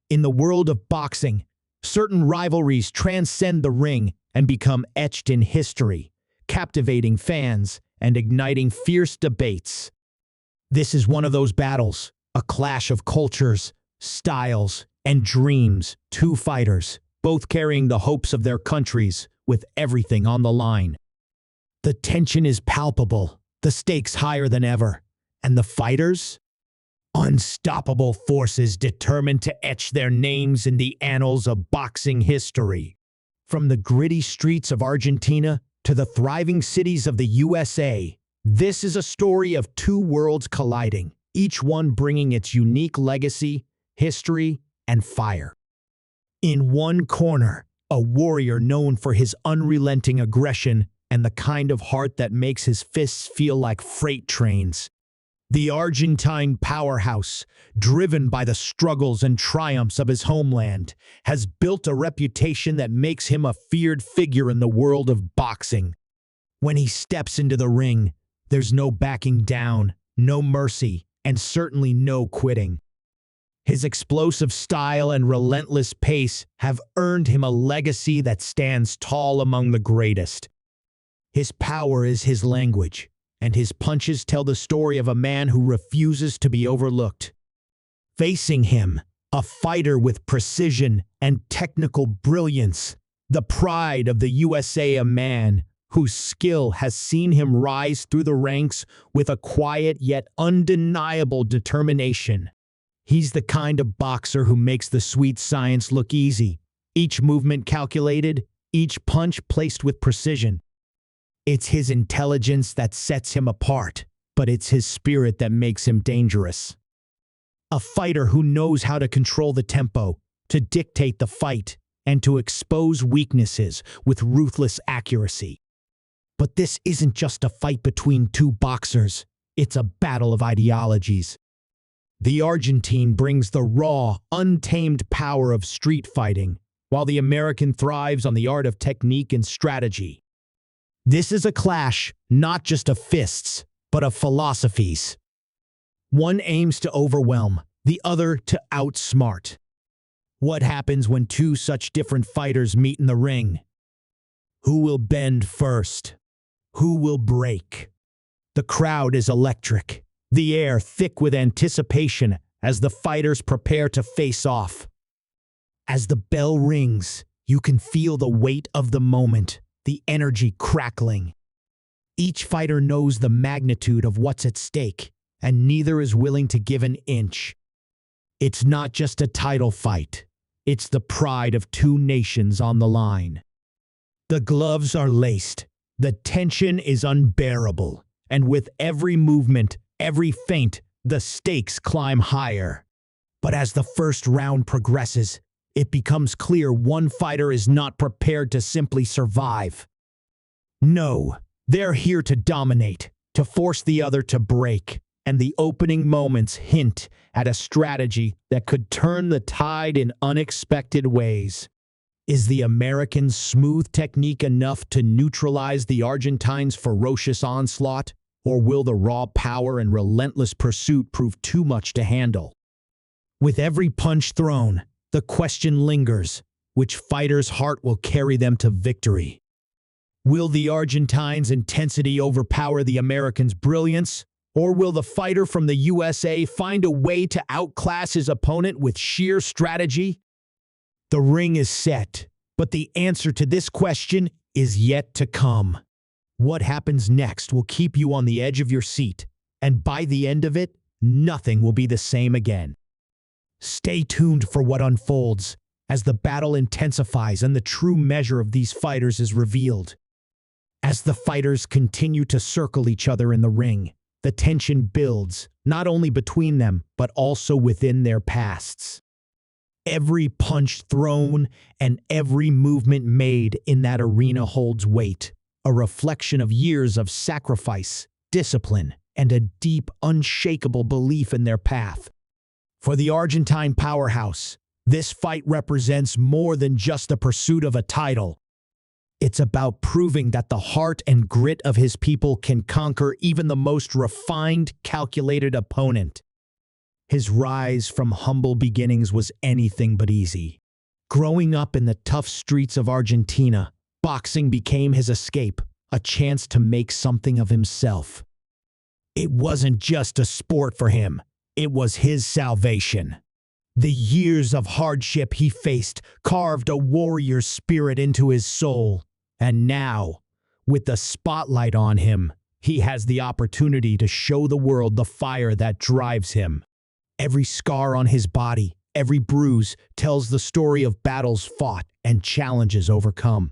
In the world of boxing, certain rivalries transcend the ring and become etched in history, captivating fans and igniting fierce debates. This is one of those battles, a clash of cultures, styles, and dreams, two fighters, both carrying the hopes of their countries with everything on the line. The tension is palpable, the stakes higher than ever, and the fighters? Unstoppable forces determined to etch their names in the annals of boxing history. From the gritty streets of Argentina to the thriving cities of the USA, this is a story of two worlds colliding, each one bringing its unique legacy, history, and fire. In one corner, a warrior known for his unrelenting aggression and the kind of heart that makes his fists feel like freight trains. The Argentine powerhouse, driven by the struggles and triumphs of his homeland, has built a reputation that makes him a feared figure in the world of boxing. When he steps into the ring, there's no backing down, no mercy, and certainly no quitting. His explosive style and relentless pace have earned him a legacy that stands tall among the greatest. His power is his language, and his punches tell the story of a man who refuses to be overlooked. Facing him, a fighter with precision and technical brilliance, the pride of the USA, a man whose skill has seen him rise through the ranks with a quiet yet undeniable determination. He's the kind of boxer who makes the sweet science look easy, each movement calculated, each punch placed with precision. It's his intelligence that sets him apart, but it's his spirit that makes him dangerous. A fighter who knows how to control the tempo, to dictate the fight, and to expose weaknesses with ruthless accuracy. But this isn't just a fight between two boxers, it's a battle of ideologies. The Argentine brings the raw, untamed power of street fighting, while the American thrives on the art of technique and strategy. This is a clash not just of fists, but of philosophies. One aims to overwhelm, the other to outsmart. What happens when two such different fighters meet in the ring? Who will bend first? Who will break? The crowd is electric, the air thick with anticipation as the fighters prepare to face off. As the bell rings, you can feel the weight of the moment, the energy crackling. Each fighter knows the magnitude of what's at stake, and neither is willing to give an inch. It's not just a title fight. It's the pride of two nations on the line. The gloves are laced. The tension is unbearable. And with every movement, every feint, the stakes climb higher. But as the first round progresses, it becomes clear one fighter is not prepared to simply survive. No, they're here to dominate, to force the other to break, and the opening moments hint at a strategy that could turn the tide in unexpected ways. Is the American's smooth technique enough to neutralize the Argentine's ferocious onslaught, or will the raw power and relentless pursuit prove too much to handle? With every punch thrown, the question lingers, which fighter's heart will carry them to victory? Will the Argentine's intensity overpower the American's brilliance, or will the fighter from the USA find a way to outclass his opponent with sheer strategy? The ring is set, but the answer to this question is yet to come. What happens next will keep you on the edge of your seat, and by the end of it, nothing will be the same again. Stay tuned for what unfolds as the battle intensifies and the true measure of these fighters is revealed. As the fighters continue to circle each other in the ring, the tension builds, not only between them, but also within their pasts. Every punch thrown and every movement made in that arena holds weight, a reflection of years of sacrifice, discipline, and a deep, unshakable belief in their path. For the Argentine powerhouse, this fight represents more than just the pursuit of a title. It's about proving that the heart and grit of his people can conquer even the most refined, calculated opponent. His rise from humble beginnings was anything but easy. Growing up in the tough streets of Argentina, boxing became his escape, a chance to make something of himself. It wasn't just a sport for him, it was his salvation. The years of hardship he faced carved a warrior's spirit into his soul, and now, with the spotlight on him, he has the opportunity to show the world the fire that drives him. Every scar on his body, every bruise, tells the story of battles fought and challenges overcome.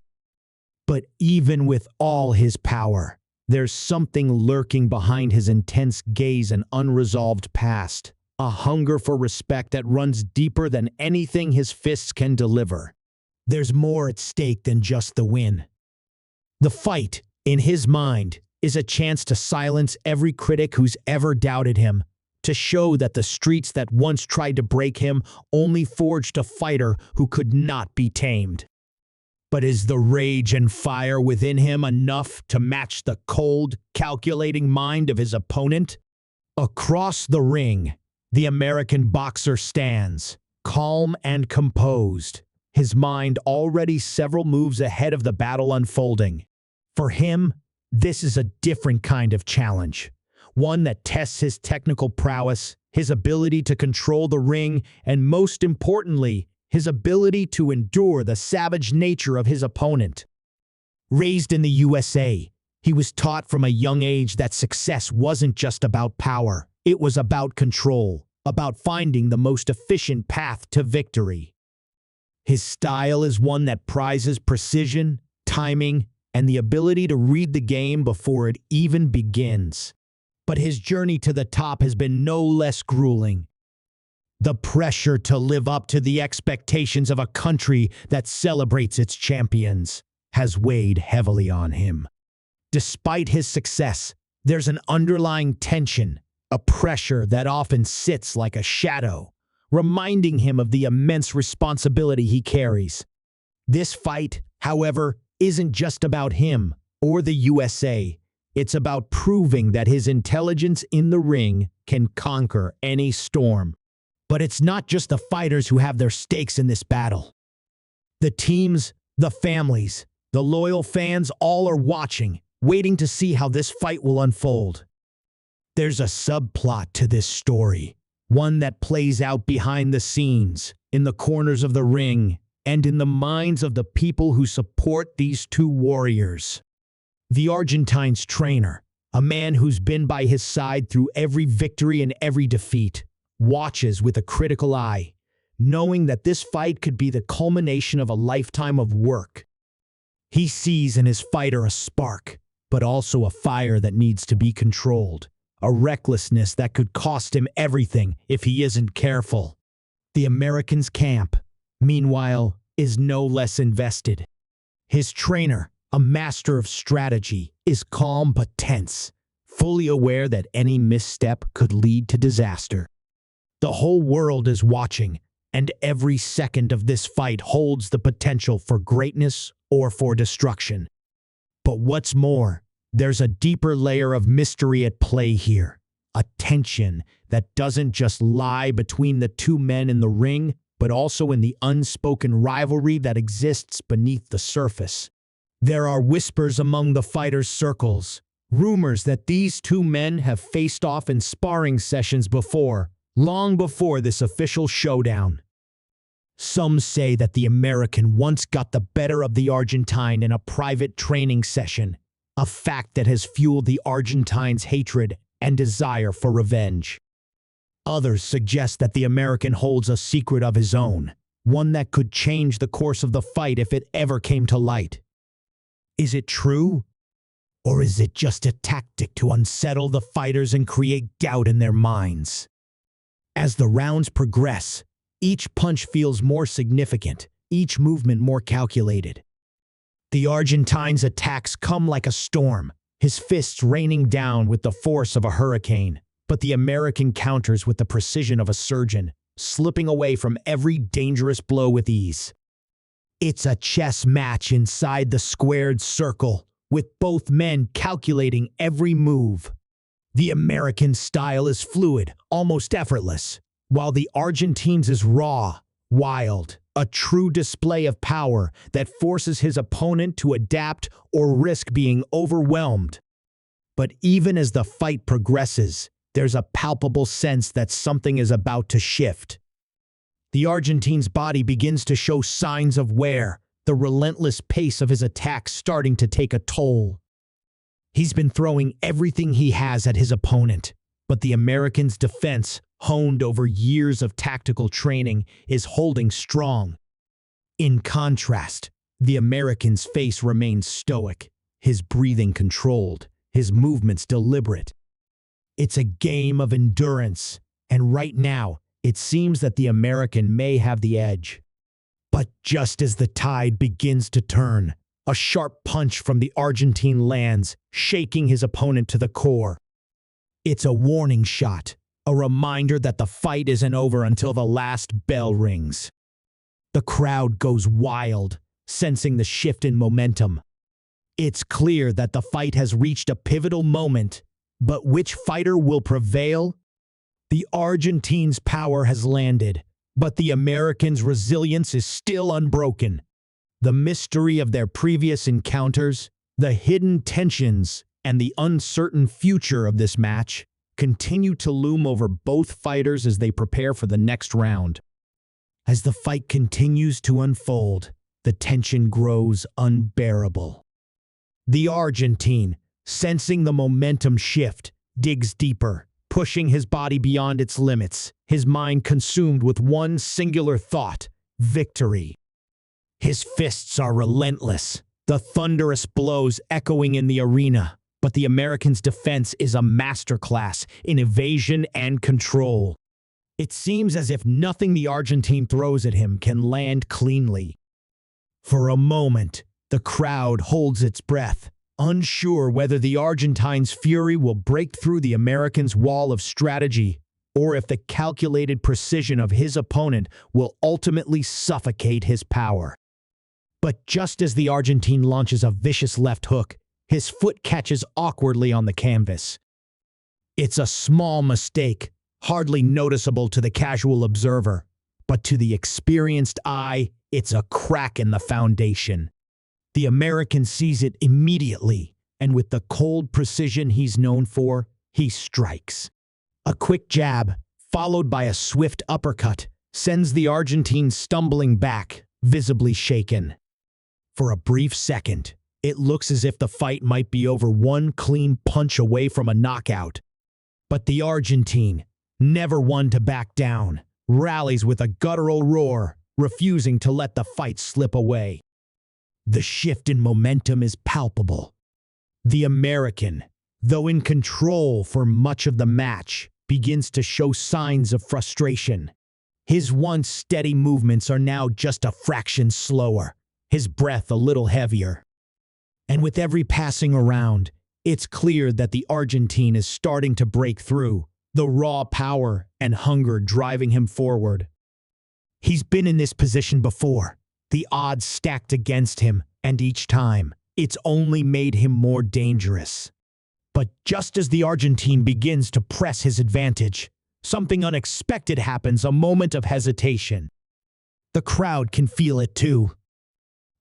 But even with all his power, there's something lurking behind his intense gaze and unresolved past, a hunger for respect that runs deeper than anything his fists can deliver. There's more at stake than just the win. The fight, in his mind, is a chance to silence every critic who's ever doubted him, to show that the streets that once tried to break him only forged a fighter who could not be tamed. But is the rage and fire within him enough to match the cold, calculating mind of his opponent? Across the ring, the American boxer stands, calm and composed, his mind already several moves ahead of the battle unfolding. For him, this is a different kind of challenge, one that tests his technical prowess, his ability to control the ring, and most importantly, his ability to endure the savage nature of his opponent. Raised in the USA, he was taught from a young age that success wasn't just about power, it was about control, about finding the most efficient path to victory. His style is one that prizes precision, timing, and the ability to read the game before it even begins. But his journey to the top has been no less grueling. The pressure to live up to the expectations of a country that celebrates its champions has weighed heavily on him. Despite his success, there's an underlying tension, a pressure that often sits like a shadow, reminding him of the immense responsibility he carries. This fight, however, isn't just about him or the USA. It's about proving that his intelligence in the ring can conquer any storm. But it's not just the fighters who have their stakes in this battle. The teams, the families, the loyal fans all are watching, waiting to see how this fight will unfold. There's a subplot to this story, one that plays out behind the scenes, in the corners of the ring, and in the minds of the people who support these two warriors. The Argentine's trainer, a man who's been by his side through every victory and every defeat, watches with a critical eye, knowing that this fight could be the culmination of a lifetime of work. He sees in his fighter a spark, but also a fire that needs to be controlled, a recklessness that could cost him everything if he isn't careful. The American's camp, meanwhile, is no less invested. His trainer, a master of strategy, is calm but tense, fully aware that any misstep could lead to disaster. The whole world is watching, and every second of this fight holds the potential for greatness or for destruction. But what's more, there's a deeper layer of mystery at play here, a tension that doesn't just lie between the two men in the ring, but also in the unspoken rivalry that exists beneath the surface. There are whispers among the fighters' circles, rumors that these two men have faced off in sparring sessions before, long before this official showdown. Some say that the American once got the better of the Argentine in a private training session, a fact that has fueled the Argentine's hatred and desire for revenge. Others suggest that the American holds a secret of his own, one that could change the course of the fight if it ever came to light. Is it true? Or is it just a tactic to unsettle the fighters and create doubt in their minds? As the rounds progress, each punch feels more significant, each movement more calculated. The Argentine's attacks come like a storm, his fists raining down with the force of a hurricane, but the American counters with the precision of a surgeon, slipping away from every dangerous blow with ease. It's a chess match inside the squared circle, with both men calculating every move. The American style is fluid, almost effortless, while the Argentine's is raw, wild, a true display of power that forces his opponent to adapt or risk being overwhelmed. But even as the fight progresses, there's a palpable sense that something is about to shift. The Argentine's body begins to show signs of wear, the relentless pace of his attack starting to take a toll. He's been throwing everything he has at his opponent, but the American's defense, honed over years of tactical training, is holding strong. In contrast, the American's face remains stoic, his breathing controlled, his movements deliberate. It's a game of endurance, and right now, it seems that the American may have the edge. But just as the tide begins to turn, a sharp punch from the Argentine lands, shaking his opponent to the core. It's a warning shot, a reminder that the fight isn't over until the last bell rings. The crowd goes wild, sensing the shift in momentum. It's clear that the fight has reached a pivotal moment, but which fighter will prevail? The Argentine's power has landed, but the American's resilience is still unbroken. The mystery of their previous encounters, the hidden tensions, and the uncertain future of this match continue to loom over both fighters as they prepare for the next round. As the fight continues to unfold, the tension grows unbearable. The Argentine, sensing the momentum shift, digs deeper, pushing his body beyond its limits, his mind consumed with one singular thought: victory. His fists are relentless, the thunderous blows echoing in the arena, but the American's defense is a masterclass in evasion and control. It seems as if nothing the Argentine throws at him can land cleanly. For a moment, the crowd holds its breath, unsure whether the Argentine's fury will break through the American's wall of strategy, or if the calculated precision of his opponent will ultimately suffocate his power. But just as the Argentine launches a vicious left hook, his foot catches awkwardly on the canvas. It's a small mistake, hardly noticeable to the casual observer, but to the experienced eye, it's a crack in the foundation. The American sees it immediately, and with the cold precision he's known for, he strikes. A quick jab, followed by a swift uppercut, sends the Argentine stumbling back, visibly shaken. For a brief second, it looks as if the fight might be over, one clean punch away from a knockout. But the Argentine, never one to back down, rallies with a guttural roar, refusing to let the fight slip away. The shift in momentum is palpable. The American, though in control for much of the match, begins to show signs of frustration. His once steady movements are now just a fraction slower, his breath a little heavier. And with every passing around, it's clear that the Argentine is starting to break through, the raw power and hunger driving him forward. He's been in this position before, the odds stacked against him, and each time, it's only made him more dangerous. But just as the Argentine begins to press his advantage, something unexpected happens, a moment of hesitation. The crowd can feel it too.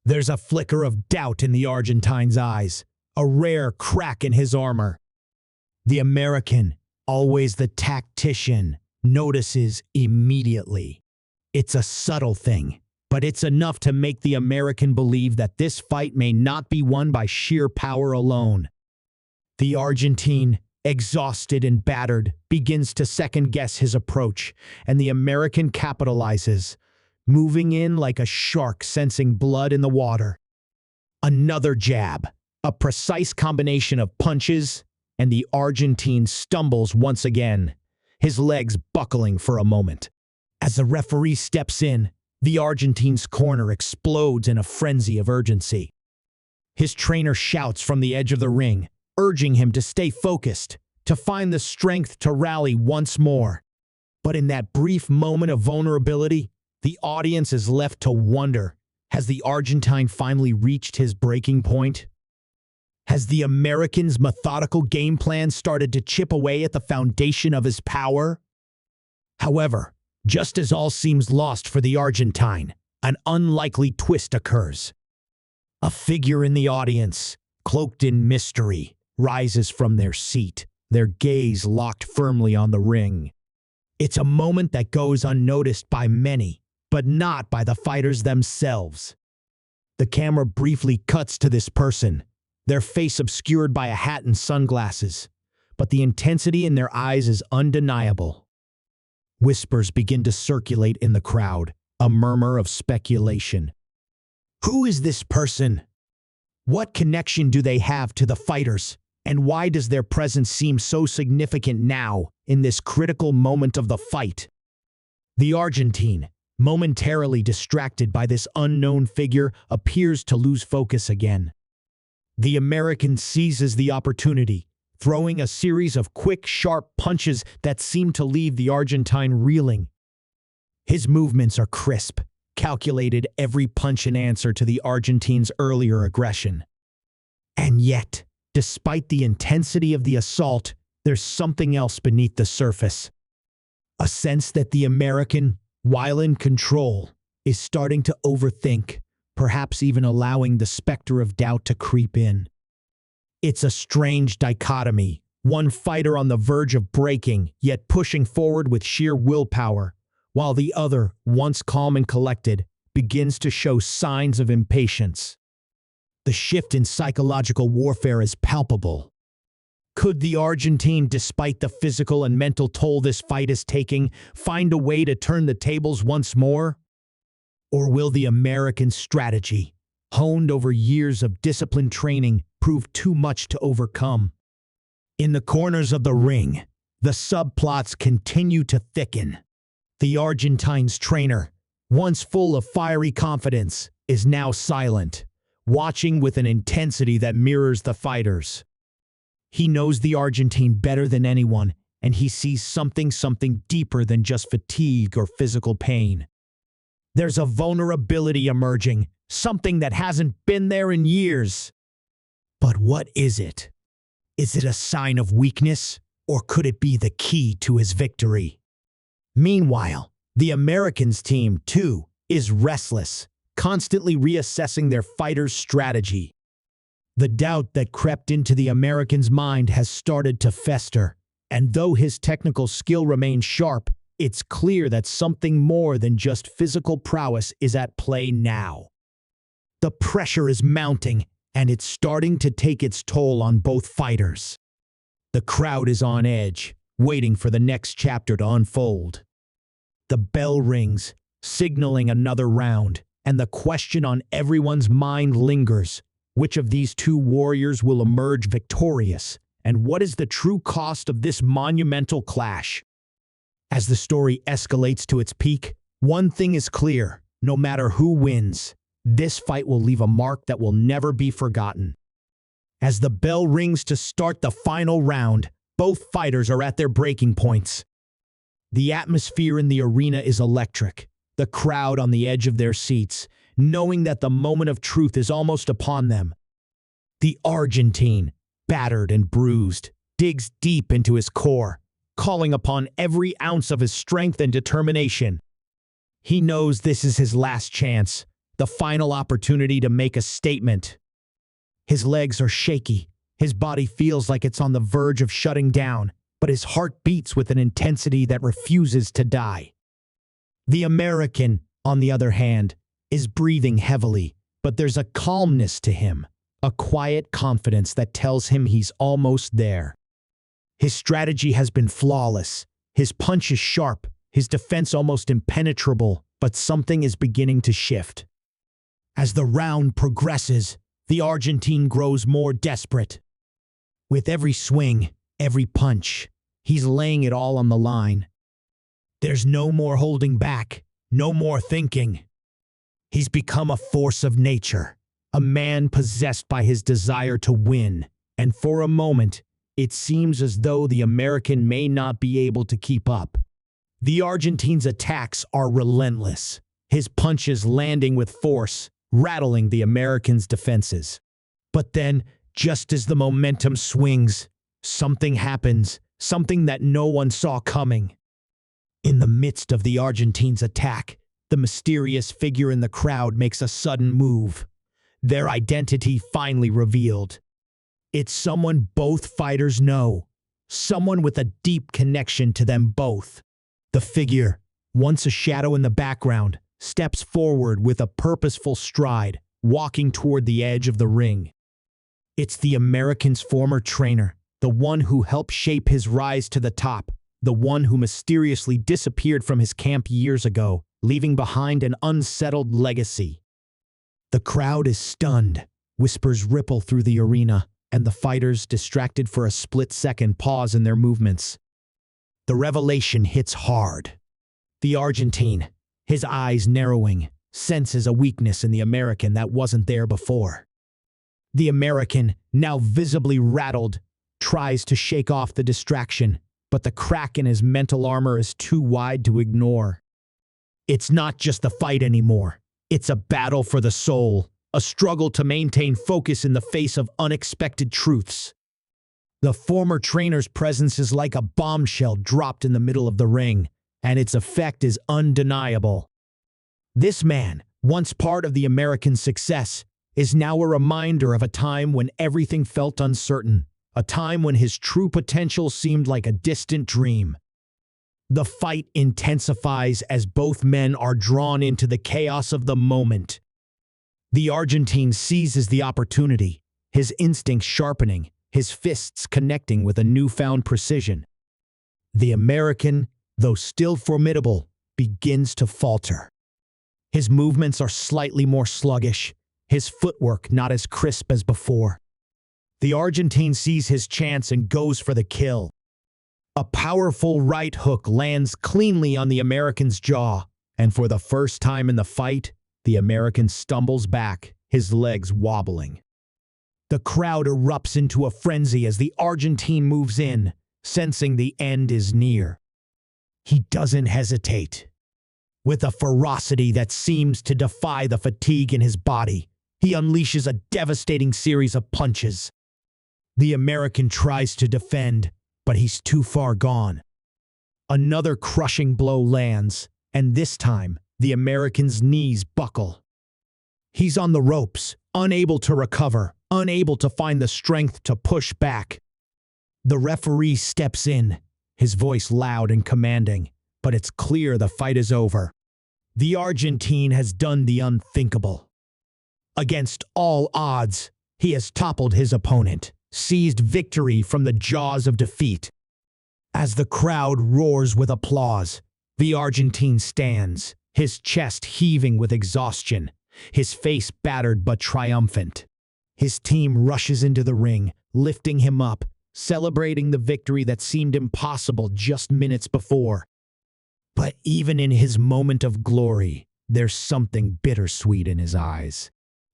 There's a flicker of doubt in the Argentine's eyes, a rare crack in his armor. The American, always the tactician, notices immediately. It's a subtle thing, but it's enough to make the American believe that this fight may not be won by sheer power alone. The Argentine, exhausted and battered, begins to second-guess his approach, and the American capitalizes, moving in like a shark sensing blood in the water. Another jab, a precise combination of punches, and the Argentine stumbles once again, his legs buckling for a moment. As the referee steps in, the Argentine's corner explodes in a frenzy of urgency. His trainer shouts from the edge of the ring, urging him to stay focused, to find the strength to rally once more. But in that brief moment of vulnerability, the audience is left to wonder, has the Argentine finally reached his breaking point? Has the American's methodical game plan started to chip away at the foundation of his power? However, just as all seems lost for the Argentine, an unlikely twist occurs. A figure in the audience, cloaked in mystery, rises from their seat, their gaze locked firmly on the ring. It's a moment that goes unnoticed by many, but not by the fighters themselves. The camera briefly cuts to this person, their face obscured by a hat and sunglasses, but the intensity in their eyes is undeniable. Whispers begin to circulate in the crowd, a murmur of speculation. Who is this person? What connection do they have to the fighters? And why does their presence seem so significant now, in this critical moment of the fight? The Argentine, momentarily distracted by this unknown figure, appears to lose focus again. The American seizes the opportunity, throwing a series of quick, sharp punches that seem to leave the Argentine reeling. His movements are crisp, calculated, every punch an answer to the Argentine's earlier aggression. And yet, despite the intensity of the assault, there's something else beneath the surface. A sense that the American, while in control, is starting to overthink, perhaps even allowing the specter of doubt to creep in. It's a strange dichotomy, one fighter on the verge of breaking, yet pushing forward with sheer willpower, while the other, once calm and collected, begins to show signs of impatience. The shift in psychological warfare is palpable. Could the Argentine, despite the physical and mental toll this fight is taking, find a way to turn the tables once more? Or will the American strategy, honed over years of disciplined training, prove too much to overcome? In the corners of the ring, the subplots continue to thicken. The Argentine's trainer, once full of fiery confidence, is now silent, watching with an intensity that mirrors the fighters. He knows the Argentine better than anyone, and he sees something deeper than just fatigue or physical pain. There's a vulnerability emerging, something that hasn't been there in years. But what is it? Is it a sign of weakness, or could it be the key to his victory? Meanwhile, the Americans' team, too, is restless, constantly reassessing their fighters' strategy. The doubt that crept into the American's mind has started to fester, and though his technical skill remains sharp, it's clear that something more than just physical prowess is at play now. The pressure is mounting, and it's starting to take its toll on both fighters. The crowd is on edge, waiting for the next chapter to unfold. The bell rings, signaling another round, and the question on everyone's mind lingers. Which of these two warriors will emerge victorious, and what is the true cost of this monumental clash? As the story escalates to its peak, one thing is clear: no matter who wins, this fight will leave a mark that will never be forgotten. As the bell rings to start the final round, both fighters are at their breaking points. The atmosphere in the arena is electric, the crowd on the edge of their seats, knowing that the moment of truth is almost upon them. The Argentine, battered and bruised, digs deep into his core, calling upon every ounce of his strength and determination. He knows this is his last chance, the final opportunity to make a statement. His legs are shaky, his body feels like it's on the verge of shutting down, but his heart beats with an intensity that refuses to die. The American, on the other hand, is breathing heavily, but there's a calmness to him, a quiet confidence that tells him he's almost there. His strategy has been flawless, his punch is sharp, his defense almost impenetrable, but something is beginning to shift. As the round progresses, the Argentine grows more desperate. With every swing, every punch, he's laying it all on the line. There's no more holding back, no more thinking. He's become a force of nature, a man possessed by his desire to win, and for a moment, it seems as though the American may not be able to keep up. The Argentine's attacks are relentless, his punches landing with force, rattling the American's defenses. But then, Just as the momentum swings, something happens, something that no one saw coming. In the midst of the Argentine's attack, the mysterious figure in the crowd makes a sudden move. Their identity finally revealed. It's someone both fighters know, someone with a deep connection to them both. The figure, once a shadow in the background, steps forward with a purposeful stride, walking toward the edge of the ring. It's the American's former trainer, the one who helped shape his rise to the top, the one who mysteriously disappeared from his camp years ago, leaving behind an unsettled legacy. The crowd is stunned, whispers ripple through the arena, and the fighters, distracted for a split second, pause in their movements. The revelation hits hard. The Argentine, his eyes narrowing, senses a weakness in the American that wasn't there before. The American, now visibly rattled, tries to shake off the distraction, but the crack in his mental armor is too wide to ignore. It's not just a fight anymore. It's a battle for the soul, a struggle to maintain focus in the face of unexpected truths. The former trainer's presence is like a bombshell dropped in the middle of the ring, and its effect is undeniable. This man, once part of the American success, is now a reminder of a time when everything felt uncertain, a time when his true potential seemed like a distant dream. The fight intensifies as both men are drawn into the chaos of the moment. The Argentine seizes the opportunity, his instincts sharpening, his fists connecting with a newfound precision. The American, though still formidable, begins to falter. His movements are slightly more sluggish, his footwork not as crisp as before. The Argentine sees his chance and goes for the kill. A powerful right hook lands cleanly on the American's jaw, and for the first time in the fight, the American stumbles back, his legs wobbling. The crowd erupts into a frenzy as the Argentine moves in, sensing the end is near. He doesn't hesitate. With a ferocity that seems to defy the fatigue in his body, he unleashes a devastating series of punches. The American tries to defend, but he's too far gone. Another crushing blow lands, and this time, the American's knees buckle. He's on the ropes, unable to recover, unable to find the strength to push back. The referee steps in, his voice loud and commanding, but it's clear the fight is over. The Argentine has done the unthinkable. Against all odds, he has toppled his opponent, seized victory from the jaws of defeat. As the crowd roars with applause, the Argentine stands, his chest heaving with exhaustion, his face battered but triumphant. His team rushes into the ring, lifting him up, celebrating the victory that seemed impossible just minutes before. But even in his moment of glory, there's something bittersweet in his eyes.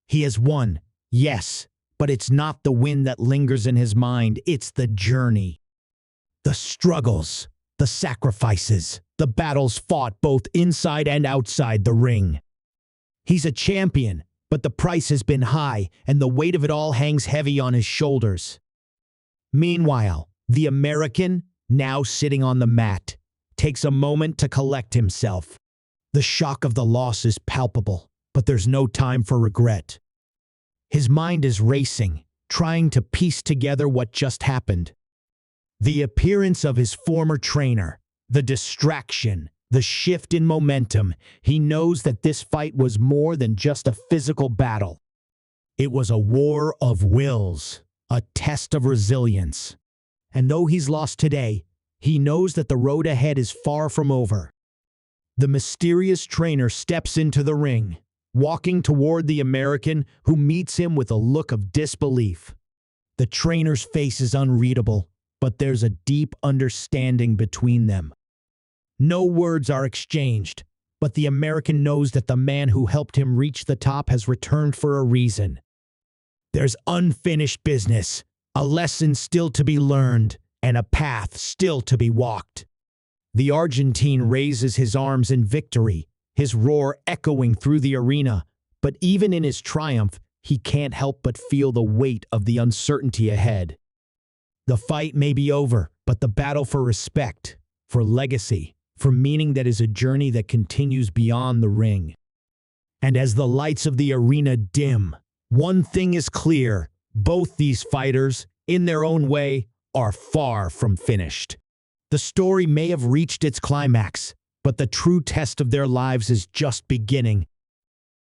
He has won, yes, but it's not the win that lingers in his mind, it's the journey. The struggles, the sacrifices, the battles fought both inside and outside the ring. He's a champion, but the price has been high, and the weight of it all hangs heavy on his shoulders. Meanwhile, the American, now sitting on the mat, takes a moment to collect himself. The shock of the loss is palpable, but there's no time for regret. His mind is racing, trying to piece together what just happened. The appearance of his former trainer, the distraction, the shift in momentum, he knows that this fight was more than just a physical battle. It was a war of wills, a test of resilience. And though he's lost today, he knows that the road ahead is far from over. The mysterious trainer steps into the ring, walking toward the American, who meets him with a look of disbelief. The trainer's face is unreadable, but there's a deep understanding between them. No words are exchanged, but the American knows that the man who helped him reach the top has returned for a reason. There's unfinished business, a lesson still to be learned, and a path still to be walked. The Argentine raises his arms in victory, his roar echoing through the arena, but even in his triumph, he can't help but feel the weight of the uncertainty ahead. The fight may be over, but the battle for respect, for legacy, for meaning that is a journey that continues beyond the ring. And as the lights of the arena dim, one thing is clear: both these fighters, in their own way, are far from finished. The story may have reached its climax, but the true test of their lives is just beginning.